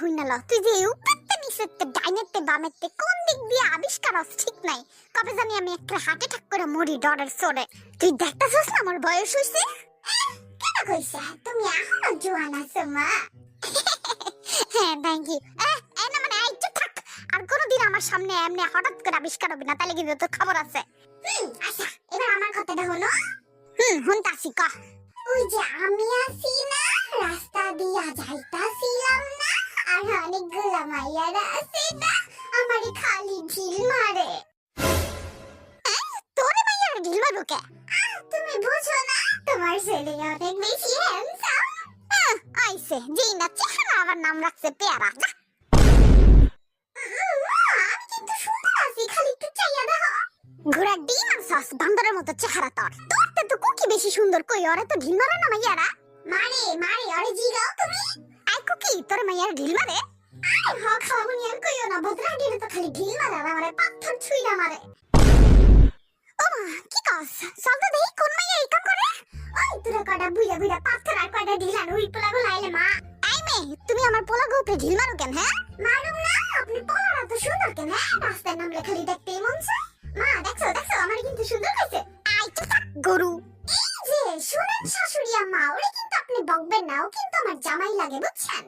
হইনা ল তুই যে উপরতে নিচেতে ডাইনেতে বামেতে কোন দিক দিয়ে আবিষ্কার হস ঠিক নাই কবে জানি আমি একটা হার্ট অ্যাটাক করে মরি ডরের সরে তুই দেখতাছস না আমার বয়স হইছে কেন কইছা তুমি এখনো জোয়ান আছো মা হ্যাঁ থ্যাংক ইউ এই না মানে এই চুপ থাক আর কোনদিন আমার সামনে এমনি হঠাৎ করে আবিষ্কার হবে না তাহলে কিন্তু তোর খবর আছে আচ্ছা এবার আমার কথাটা হলো হুনতাছি ক ওই যে আমি আছি না রাস্তা দিয়া যাইতাছিলাম না আর অনেকগুলা মাইয়ারা আছে না আমারে খালি ঢিল মারে তোরে মাইয়ারা ঢিল মারো কে তুমি বুঝো না তোমার ছেলে অনেক বেশি হ্যান্ডসাম আইছে যেই না চেহারা আবার নাম রাখছে পেয়ারা আমি কিন্তু সুন্দর আছি খালি একটু চাইয়া দেখো ঘোড়া ডিম আনছস বান্দরের মতো চেহারা তোর তোরতে তো কুকি বেশি সুন্দর কই ওরে তো ঢিল মারে না মাইয়ারা মারে মারে ওরে জিগাও তুমি আই কুকি তোর মাইয়ারা ঢিল মারে আরে হ খাবুনি আর কইও না বদরা দিলে তো খালি ঢিল মারে আর আমারে পাথর ছুঁইরা মারে ও মা কি কস চল তো দেখি কোন মাইয়া এই কাম করে ওই তোরা কয়টা বুইয়া বুইয়া পাথর আর কয়টা ঢিল আর ওই পোলা গুলো আইলে মা আই মে তুমি আমার পোলা গোপে ঢিল মারো কেন হ্যাঁ মারুম না আপনি পোলারা তো সুন্দর কেন রাস্তায় নামলে খালি দেখতেই মন চায় মা দেখছো দেখছো আমার কিন্তু সুন্দর হইছে আই তো গরু এই যে শুনেন শাশুড়ি আম্মা ওরে কিন্তু আপনি বকবেন না ও কিন্তু আমার জামাই লাগে বুঝছেন